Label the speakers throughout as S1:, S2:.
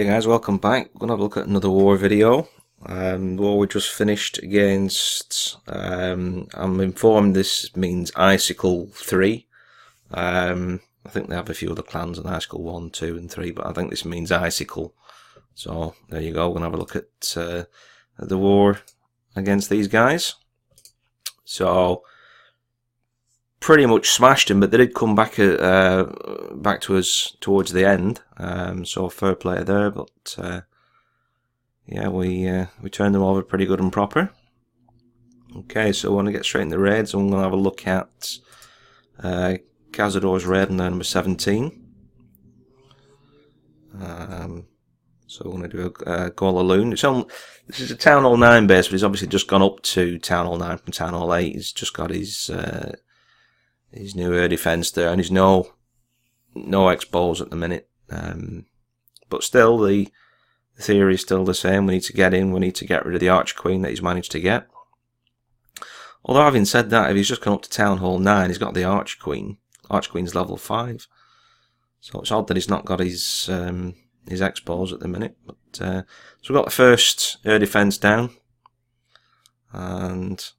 S1: Okay guys, welcome back. We're going to have a look at another war video. The war we just finished against, I'm informed this means Icicle 3. I think they have a few other clans on Icicle 1, 2 and 3, but I think this means Icicle. So there you go, we're going to have a look at the war against these guys. So pretty much smashed them, but they did come back back to us towards the end. So fair play there, but yeah, we turned them over pretty good and proper. Okay, so I want to get straight into raids. I'm going to have a look at Cazador's raid on their number 17. So we're going to do a Golaloon. This is a Town Hall 9 base, but he's obviously just gone up to Town Hall 9 from Town Hall 8. He's just got his new air defence there, and he's no expos at the minute. But still, the theory is still the same. We need to get in. We need to get rid of the Archer Queen that he's managed to get. Although having said that, if he's just gone up to Town Hall 9, he's got the Archer Queen. Archer Queen's level 5. So it's odd that he's not got his expos at the minute. But so we've got the first air defence down, and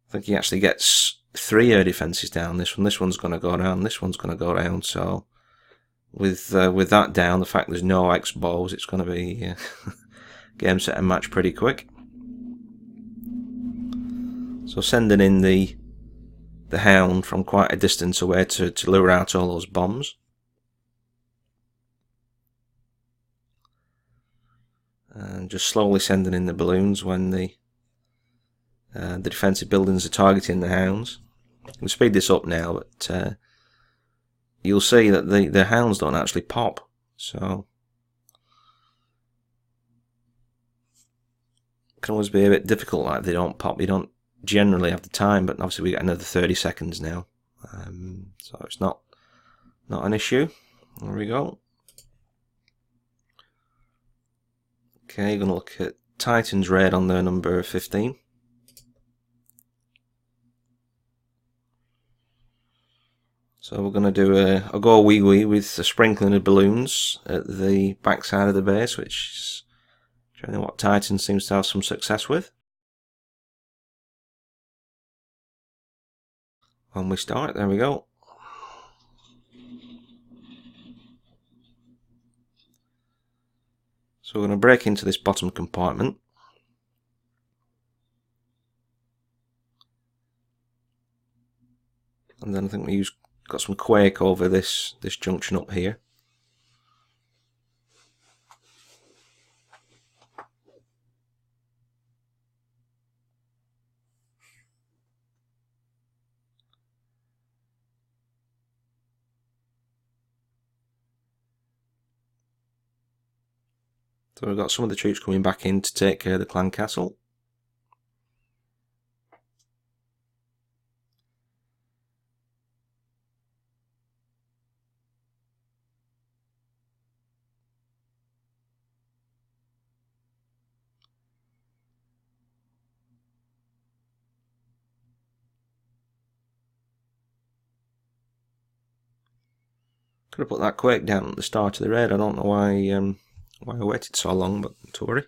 S1: I think he actually gets 3 air defences down. This one's going to go down. This one's going to go down. So with that down, the fact there's no expos, it's going to be game, set and match pretty quick. So sending in the hound from quite a distance away to lure out all those bombs. And just slowly sending in the balloons when the defensive buildings are targeting the hounds. We'll speed this up now, but you'll see that the hounds don't actually pop. So it can always be a bit difficult, like they don't pop. You don't generally have the time, but obviously we get another 30 seconds now. So it's not an issue. There we go. Okay, going to look at Titan's raid on their number 15. So we're going to do a go wee wee with a sprinkling of balloons at the back side of the base, which is generally what Titan seems to have some success with. When we start, there we go. So we're going to break into this bottom compartment. And then I think we got some quake over this junction up here. So we've got some of the troops coming back in to take care of the clan castle. Could have put that quake down at the start of the raid. I don't know why I waited so long, but not to worry.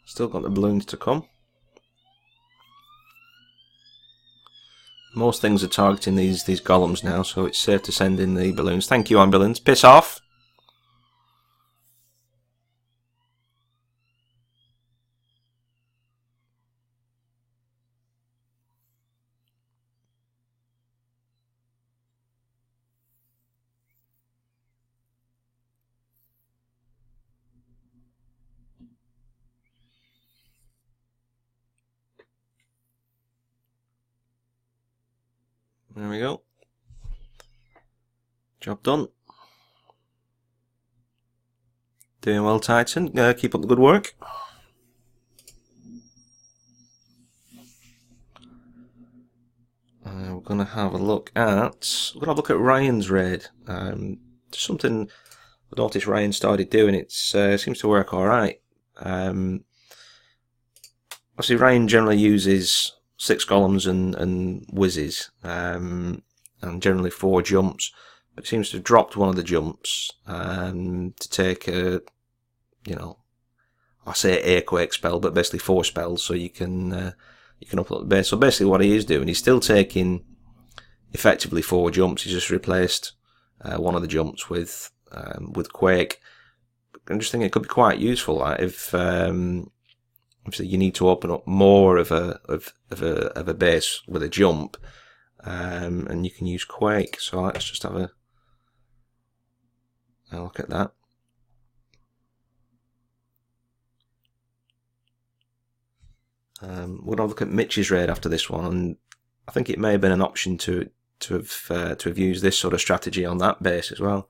S1: Still got the balloons to come. Most things are targeting these golems now, so it's safe to send in the balloons. Thank you, ambulance. Piss off! There we go. Job done. Doing well, Titan. Keep up the good work. We're going to have a look at Ryan's raid. just something I noticed Ryan started doing. It seems to work alright. Obviously Ryan generally uses 6 columns and whizzes, and generally 4 jumps, but it seems to have dropped one of the jumps to take a, I say air quake spell, but basically 4 spells, so you can upload the base. So basically what he is doing, he's still taking effectively 4 jumps. He's just replaced one of the jumps with quake. I'm just thinking it could be quite useful, like, if obviously you need to open up more of a base with a jump, and you can use quake. So let's just have a look at that. We're gonna look at Mitch's raid after this one, and I think it may have been an option to have used this sort of strategy on that base as well.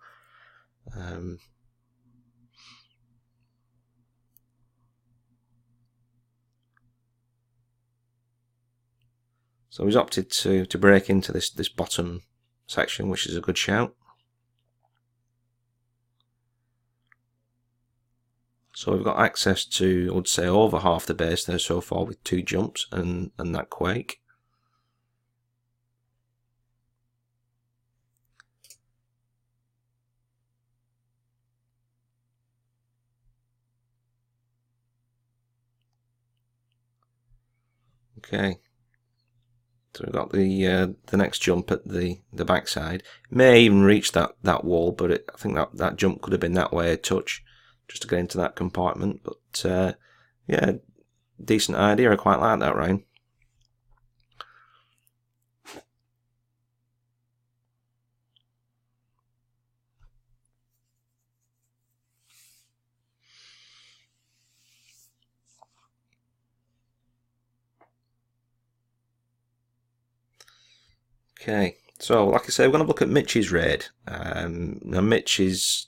S1: So he's opted to break into this bottom section, which is a good shout. So we've got access to, I would say, over half the base there so far with 2 jumps and that quake. Okay. So we've got the next jump at the backside. It may even reach that wall, but I think that jump could have been that way a touch, just to get into that compartment. But yeah, decent idea. I quite like that, Ryan. Okay, so like I say, we're going to look at Mitch's raid. Now Mitch is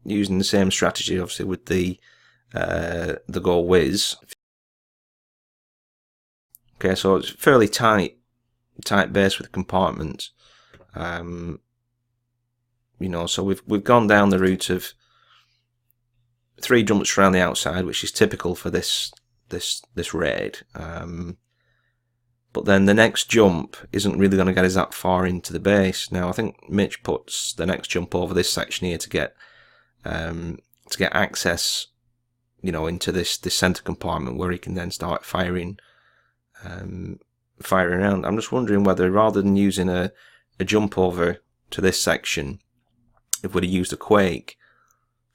S1: using the same strategy, obviously, with the Go Whiz. Okay, so it's fairly tight base with compartments. So we've gone down the route of 3 jumps around the outside, which is typical for this raid. But then the next jump isn't really going to get us that far into the base. Now I think Mitch puts the next jump over this section here to get access, into this center compartment where he can then start firing around. I'm just wondering whether, rather than using a jump over to this section, if we'd have used a quake,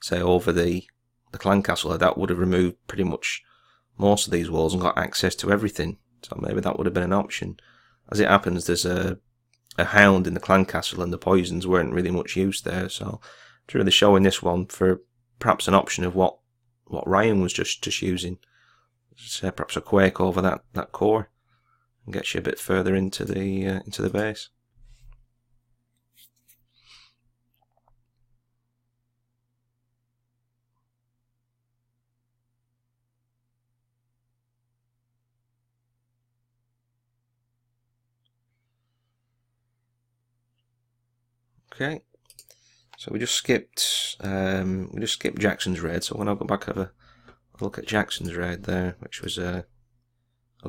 S1: say over the clan castle, that would have removed pretty much most of these walls and got access to everything. So maybe that would have been an option. As it happens, there's a hound in the clan castle, and the poisons weren't really much use there. So it's really showing this one for perhaps an option of what Ryan was just using. Say perhaps a quake over that core, and gets you a bit further into the base. Okay, so we just skipped Jackson's raid. So when I go back, have a look at Jackson's raid there, which was a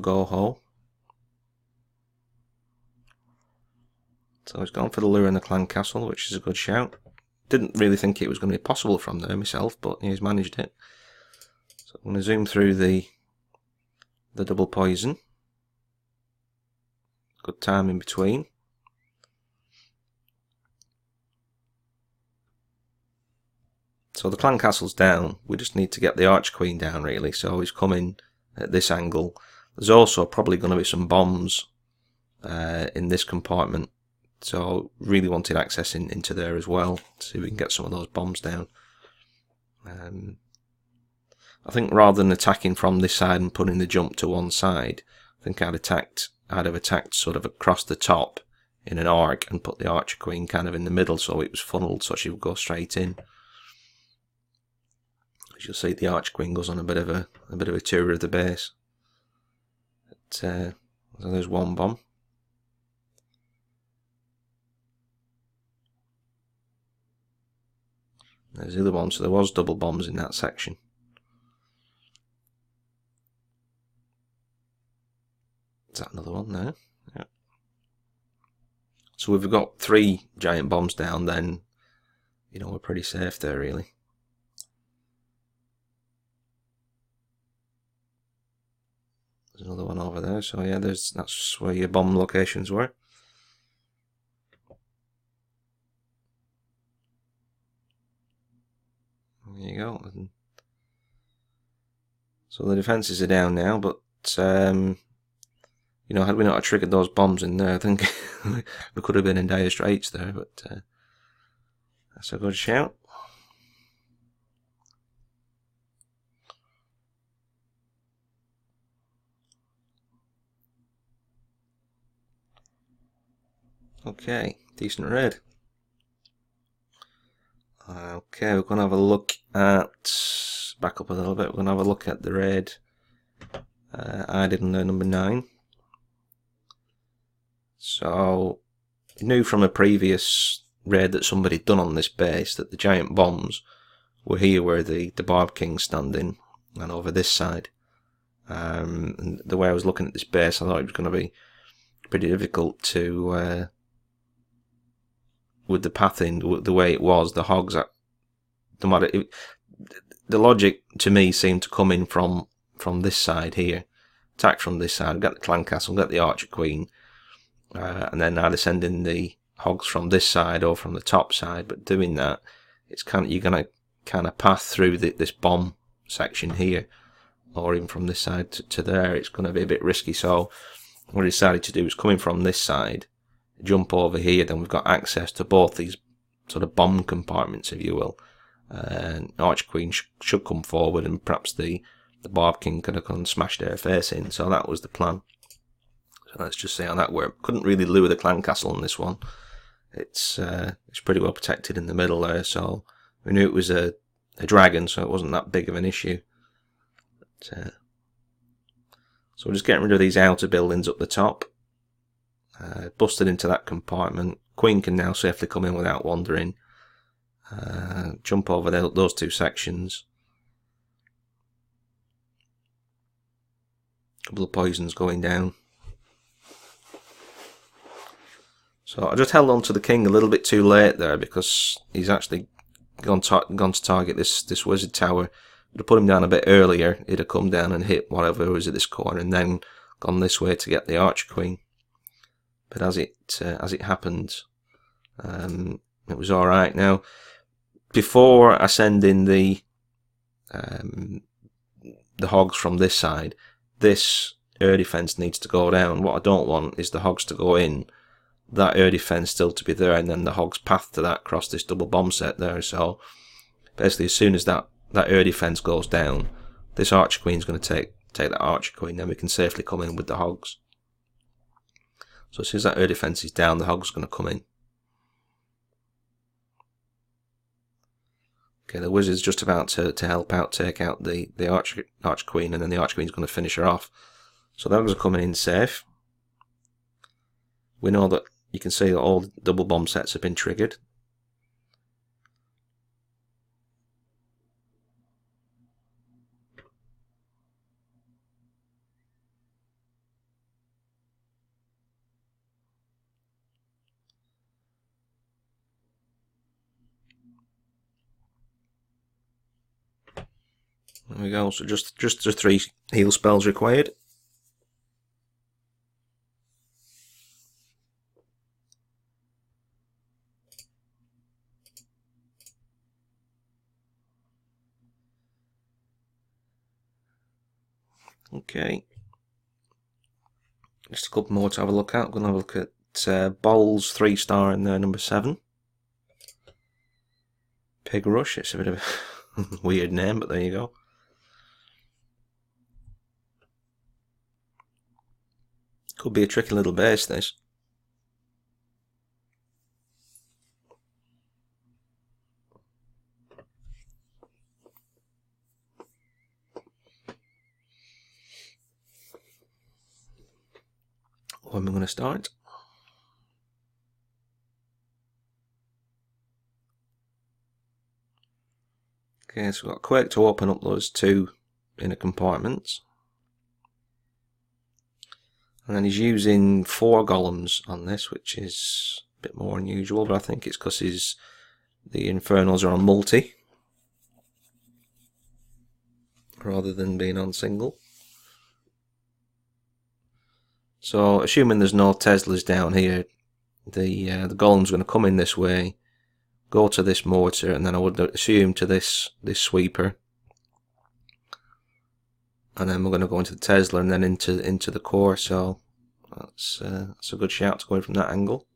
S1: go hole. So he's gone for the lure in the clan castle, which is a good shout. Didn't really think it was going to be possible from there myself, but he's managed it. So I'm going to zoom through the double poison. Good time in between. So the clan castle's down. We just need to get the archqueen down, really. So he's coming at this angle. There's also probably going to be some bombs in this compartment. So really wanted access into there as well. See if we can get some of those bombs down. I think rather than attacking from this side and putting the jump to one side, I think I'd have attacked sort of across the top in an arc and put the archer queen kind of in the middle, so it was funneled so she would go straight in. As you'll see, the archer queen goes on a bit of a tour of the base. But, so there's one bomb. There's the other one, so there was double bombs in that section. Is that another one there? Yeah. So we've got 3 giant bombs down, then, you know, we're pretty safe there, really. There's another one over there, so yeah, that's where your bomb locations were. There you go. So the defences are down now, but you know, had we not triggered those bombs in there, I think we could have been in dire straits there. But that's a good shout. Okay, decent raid. Okay, we're going to have a look at, back up a little bit, we're going to have a look at the raid I did on number 9. So, I knew from a previous raid that somebody had done on this base that the giant bombs were here where the Barb King's standing, and over this side. And the way I was looking at this base, I thought it was going to be pretty difficult to, with the pathing, the way it was, the hogs, no matter, the logic to me seemed to come in from this side here, attack from this side, get the clan castle, get the Archer Queen, and then either send in the hogs from this side or from the top side. But doing that, it's you're going to kind of path through this bomb section here, or even from this side to there. It's going to be a bit risky. So what I decided to do is coming from this side, jump over here, then we've got access to both these sort of bomb compartments, if you will. And Archer Queen should come forward, and perhaps the Barb King could have come and smashed their face in. So that was the plan. So let's just see how that worked. Couldn't really lure the clan castle on this one. It's pretty well protected in the middle there, so we knew it was a dragon, so it wasn't that big of an issue. But, so we're just getting rid of these outer buildings up the top. Busted into that compartment. Queen can now safely come in without wandering. Jump over those 2 sections. Couple of poisons going down. So I just held on to the king a little bit too late there, because he's actually gone to target this wizard tower. If I'd put him down a bit earlier, he'd have come down and hit whatever was at this corner, and then gone this way to get the Archer Queen. But as it happened, it was all right. Now, before I send in the hogs from this side, this air defense needs to go down. What I don't want is the hogs to go in, that air defense still to be there, and then the hogs path to that across this double bomb set there. So basically, as soon as that air defense goes down, this Archer Queen's going to take that Archer Queen, then we can safely come in with the hogs. So as soon as that air defense is down, the hog's going to come in. Okay, the wizard's just about to help out, take out the Archer Queen, and then the Archer Queen's going to finish her off. So the hogs are coming in safe. We know that you can see that all the double bomb sets have been triggered. There we go, so just the 3 heal spells required. Okay. Just a couple more to have a look at. I'm going to have a look at Bowls 3-star in there, number 7. Pig Rush, it's a bit of a weird name, but there you go. Could be a tricky little base, this. When we're going to start. Okay, so we've got Quake to open up those two inner compartments. And then he's using 4 golems on this, which is a bit more unusual, but I think it's because the Infernals are on multi rather than being on single. So, assuming there's no Teslas down here, the golem's going to come in this way, go to this mortar, and then I would assume to this sweeper, and then we're going to go into the Tesla and then into the core. So that's a good shout to go in from that angle.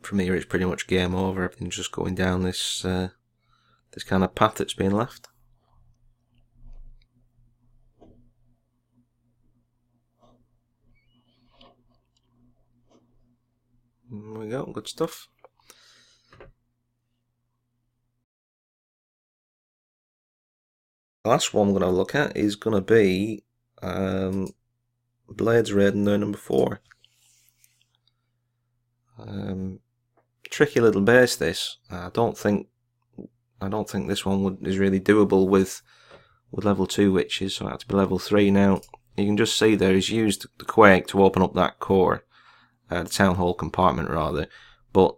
S1: From here it's pretty much game over. Everything's just going down this this kind of path that's being left. There we go, good stuff. The last one we're going to look at is going to be Blades Raid and their number 4. Tricky little base this. I don't think this one is really doable with level 2 witches, so I have to be level 3 now. You can just see there he's used the Quake to open up that core, the Town Hall compartment rather, but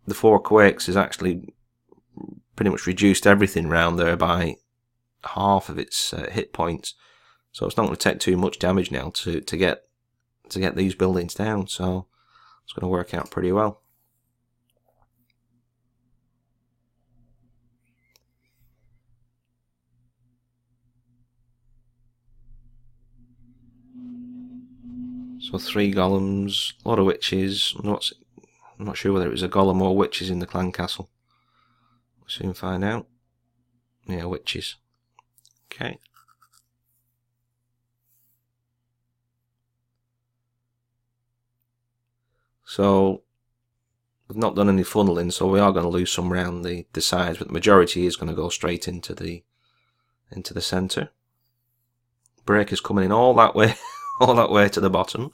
S1: the 4 Quakes has actually pretty much reduced everything round there by half of its hit points, so it's not going to take too much damage now to get these buildings down, so it's going to work out pretty well. So 3 golems, a lot of witches. I'm not sure whether it was a golem or witches in the clan castle. We'll soon find out. Yeah, witches. Okay. So we've not done any funneling, so we are going to lose some round the sides, but the majority is going to go straight into the centre. Breakers coming in all that way, all that way to the bottom.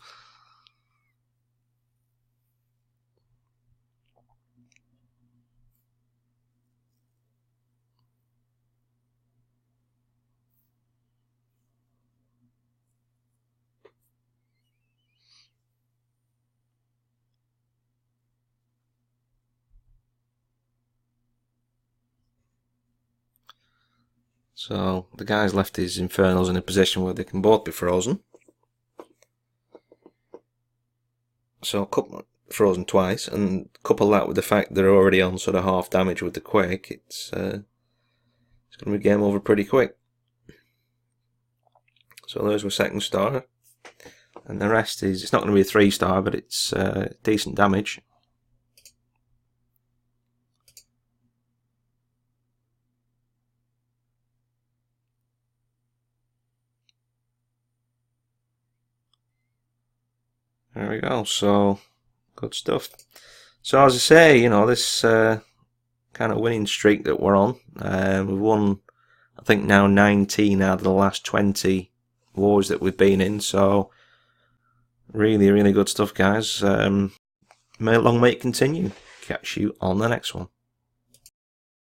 S1: So the guy's left his Infernals in a position where they can both be frozen. So frozen twice, and couple that with the fact they're already on sort of half damage with the Quake, it's going to be game over pretty quick. So there's my second star, and the rest is, it's not going to be a 3-star, but it's decent damage. There we go, so good stuff. So as I say, you know, this kind of winning streak that we're on, we've won, I think now 19 out of the last 20 wars that we've been in, so really, really good stuff, guys. Long may it continue. Catch you on the next one.